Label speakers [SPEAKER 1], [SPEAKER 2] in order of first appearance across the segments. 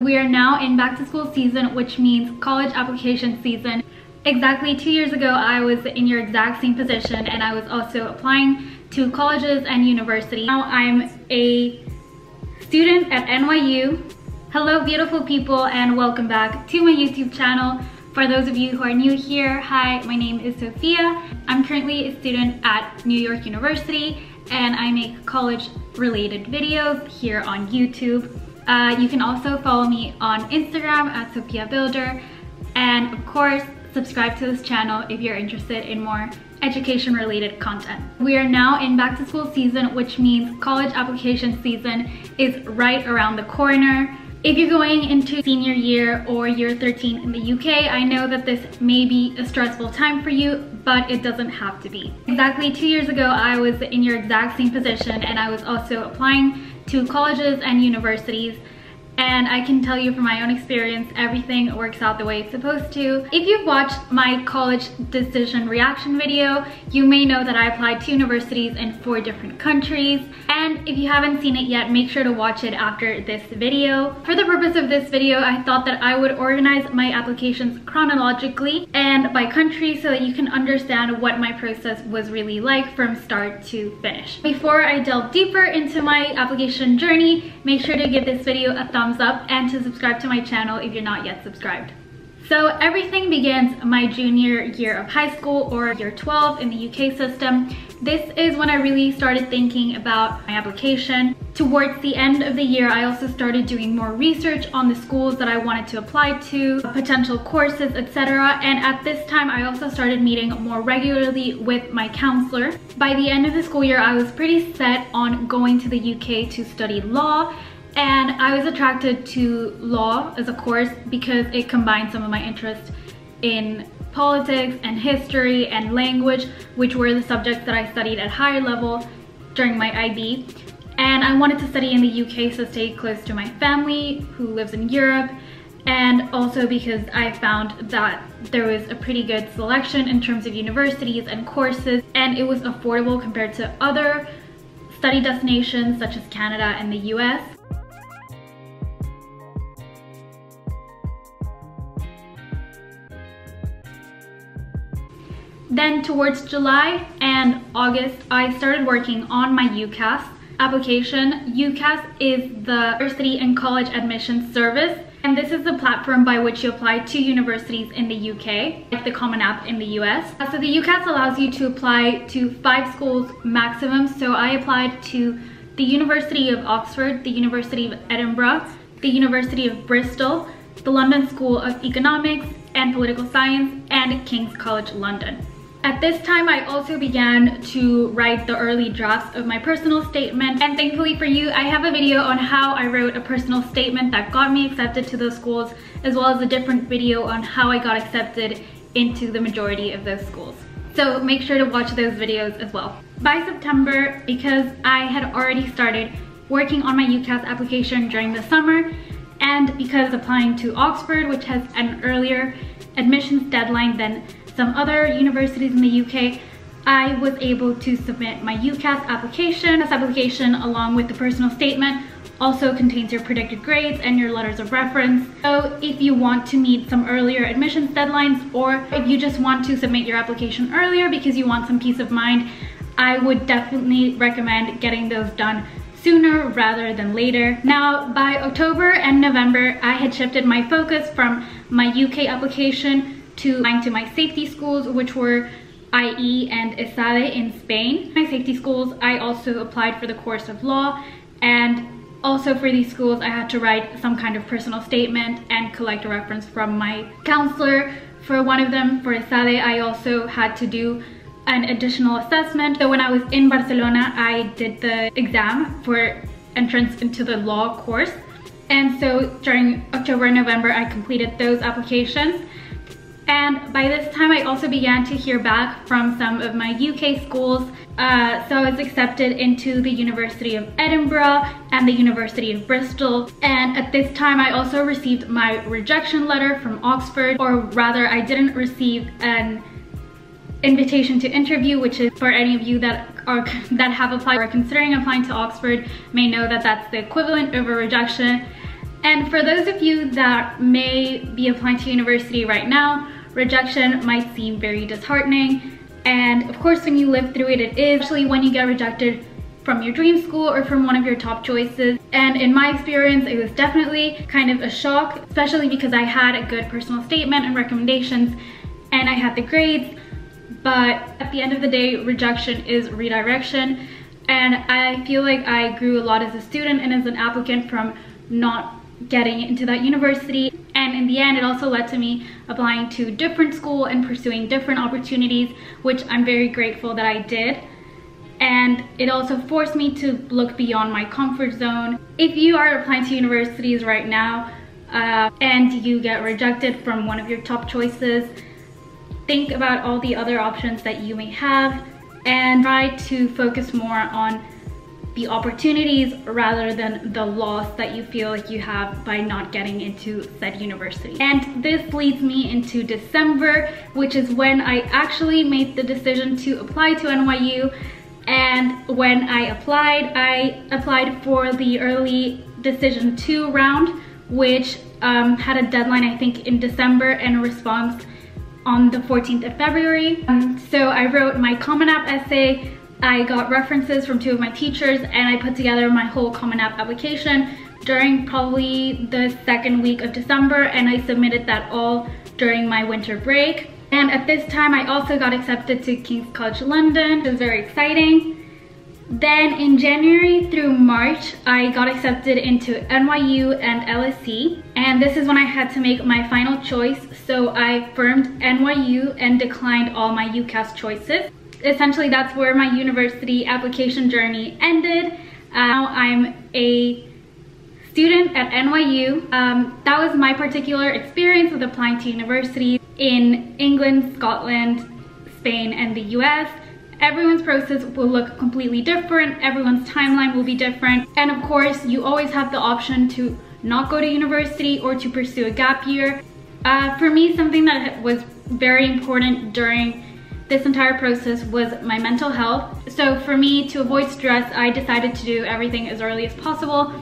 [SPEAKER 1] We are now in back to school season, which means college application season. Exactly 2 years ago, I was in your exact same position and I was also applying to colleges and universities. Now I'm a student at NYU. Hello beautiful people and welcome back to my YouTube channel. For those of you who are new here, hi, my name is Sophia. I'm currently a student at New York University and I make college related videos here on YouTube. You can also follow me on Instagram at Sophia Builder, and of course subscribe to this channel if you're interested in more education related content. We are now in back to school season, which means college application season is right around the corner. If you're going into senior year or year 13 in the UK, I know that this may be a stressful time for you, but it doesn't have to be. Exactly 2 years ago, I was in your exact same position and I was also applying to colleges and universities. And I can tell you from my own experience, everything works out the way it's supposed to. If you've watched my college decision reaction video, you may know that I applied to universities in 4 different countries. And if you haven't seen it yet, make sure to watch it after this video. For the purpose of this video, I thought that I would organize my applications chronologically and by country so that you can understand what my process was really like from start to finish. Before I delve deeper into my application journey, make sure to give this video a thumbs up and to subscribe to my channel if you're not yet subscribed. So everything begins my junior year of high school, or year 12 in the UK system. This is when I really started thinking about my application. Towards the end of the year, I also started doing more research on the schools that I wanted to apply to, potential courses, etc. And at this time, I also started meeting more regularly with my counselor. By the end of the school year, I was pretty set on going to the UK to study law. And I was attracted to law as a course because it combined some of my interests in politics and history and language, which were the subjects that I studied at higher level during my IB. And I wanted to study in the UK to stay close to my family who lives in Europe, and also because I found that there was a pretty good selection in terms of universities and courses, and it was affordable compared to other study destinations such as Canada and the US. Then towards July and August, I started working on my UCAS application. UCAS is the University and College Admissions Service, and this is the platform by which you apply to universities in the UK, like the Common App in the US. So the UCAS allows you to apply to 5 schools maximum. So I applied to the University of Oxford, the University of Edinburgh, the University of Bristol, the London School of Economics and Political Science, and King's College London. At this time, I also began to write the early drafts of my personal statement, and thankfully for you, I have a video on how I wrote a personal statement that got me accepted to those schools, as well as a different video on how I got accepted into the majority of those schools. So make sure to watch those videos as well. By September, because I had already started working on my UCAS application during the summer, and because applying to Oxford, which has an earlier admissions deadline than some other universities in the UK, I was able to submit my UCAS application. This application, along with the personal statement, also contains your predicted grades and your letters of reference. So if you want to meet some earlier admissions deadlines, or if you just want to submit your application earlier because you want some peace of mind, I would definitely recommend getting those done sooner rather than later. Now, by October and November, I had shifted my focus from my UK application to applying to my safety schools, which were IE and ESADE in Spain. My safety schools, I also applied for the course of law, and also for these schools, I had to write some kind of personal statement and collect a reference from my counselor. For one of them, for ESADE, I also had to do an additional assessment. So when I was in Barcelona, I did the exam for entrance into the law course. And so during October and November, I completed those applications. And by this time, I also began to hear back from some of my UK schools. So I was accepted into the University of Edinburgh and the University of Bristol. And at this time, I also received my rejection letter from Oxford, or rather, I didn't receive an invitation to interview, which is, for any of you that have applied or are considering applying to Oxford may know that that's the equivalent of a rejection. And for those of you that may be applying to university right now, rejection might seem very disheartening. And of course, when you live through it, it is, especially when you get rejected from your dream school or from one of your top choices. And in my experience, it was definitely kind of a shock, especially because I had a good personal statement and recommendations and I had the grades. But at the end of the day, rejection is redirection. And I feel like I grew a lot as a student and as an applicant from not getting into that university. And in the end, it also led to me applying to different school and pursuing different opportunities, which I'm very grateful that I did. And it also forced me to look beyond my comfort zone. If you are applying to universities right now and you get rejected from one of your top choices, think about all the other options that you may have and try to focus more on the opportunities rather than the loss that you feel like you have by not getting into said university. And this leads me into December, which is when I actually made the decision to apply to NYU. And when I applied for the early decision 2 round, which had a deadline, I think, in December and a response on the 14th of February. So I wrote my Common App essay, I got references from 2 of my teachers, and I put together my whole Common App application during probably the 2nd week of December, and I submitted that all during my winter break. And at this time, I also got accepted to King's College London. It was very exciting. Then in January through March, I got accepted into NYU and LSE. And this is when I had to make my final choice. So I firmed NYU and declined all my UCAS choices. Essentially, that's where my university application journey ended. Now I'm a student at NYU. That was my particular experience with applying to university in England, Scotland, Spain, and the US. Everyone's process will look completely different. Everyone's timeline will be different. And of course, you always have the option to not go to university or to pursue a gap year. For me, something that was very important during this entire process was my mental health. So for me, to avoid stress, I decided to do everything as early as possible.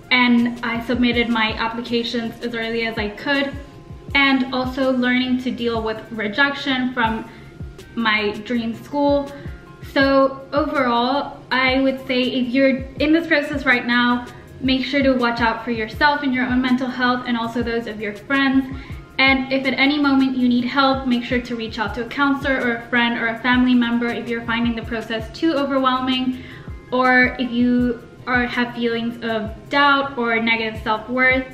[SPEAKER 1] And I submitted my applications as early as I could. And also learning to deal with rejection from my dream school. So overall, I would say if you're in this process right now, make sure to watch out for yourself and your own mental health and also those of your friends. And if at any moment you need help, make sure to reach out to a counselor or a friend or a family member if you're finding the process too overwhelming, or if you have feelings of doubt or negative self-worth.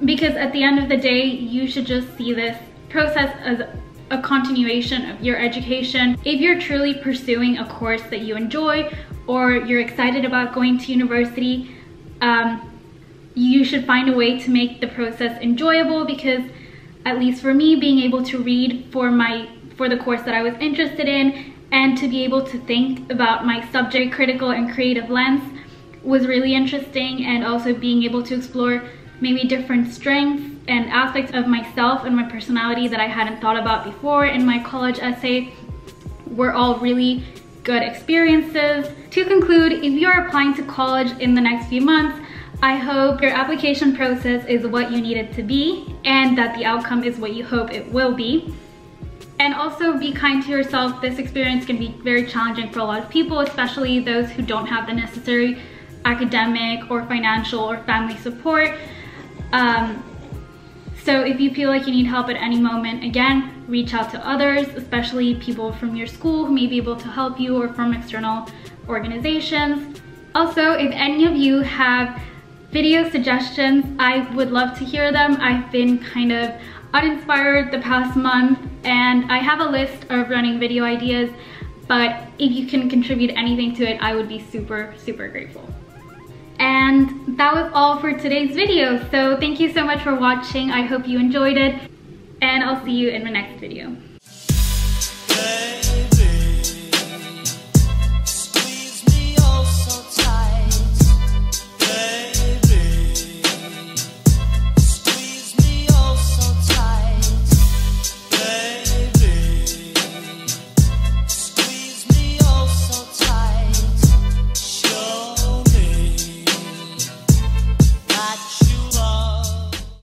[SPEAKER 1] Because at the end of the day, you should just see this process as a continuation of your education. If you're truly pursuing a course that you enjoy or you're excited about going to university, you should find a way to make the process enjoyable, because at least for me, being able to read for the course that I was interested in and to be able to think about my subject critical and creative lens was really interesting, and also being able to explore maybe different strengths and aspects of myself and my personality that I hadn't thought about before in my college essay were all really good experiences. To conclude, if you're applying to college in the next few months, I hope your application process is what you need it to be and that the outcome is what you hope it will be. And also be kind to yourself. This experience can be very challenging for a lot of people, especially those who don't have the necessary academic or financial or family support. So if you feel like you need help at any moment, again, reach out to others, especially people from your school who may be able to help you, or from external organizations. Also, if any of you have video suggestions, I would love to hear them. I've been kind of uninspired the past month, and I have a list of running video ideas, but if you can contribute anything to it, I would be super, super grateful. And that was all for today's video. So thank you so much for watching. I hope you enjoyed it, and I'll see you in my next video.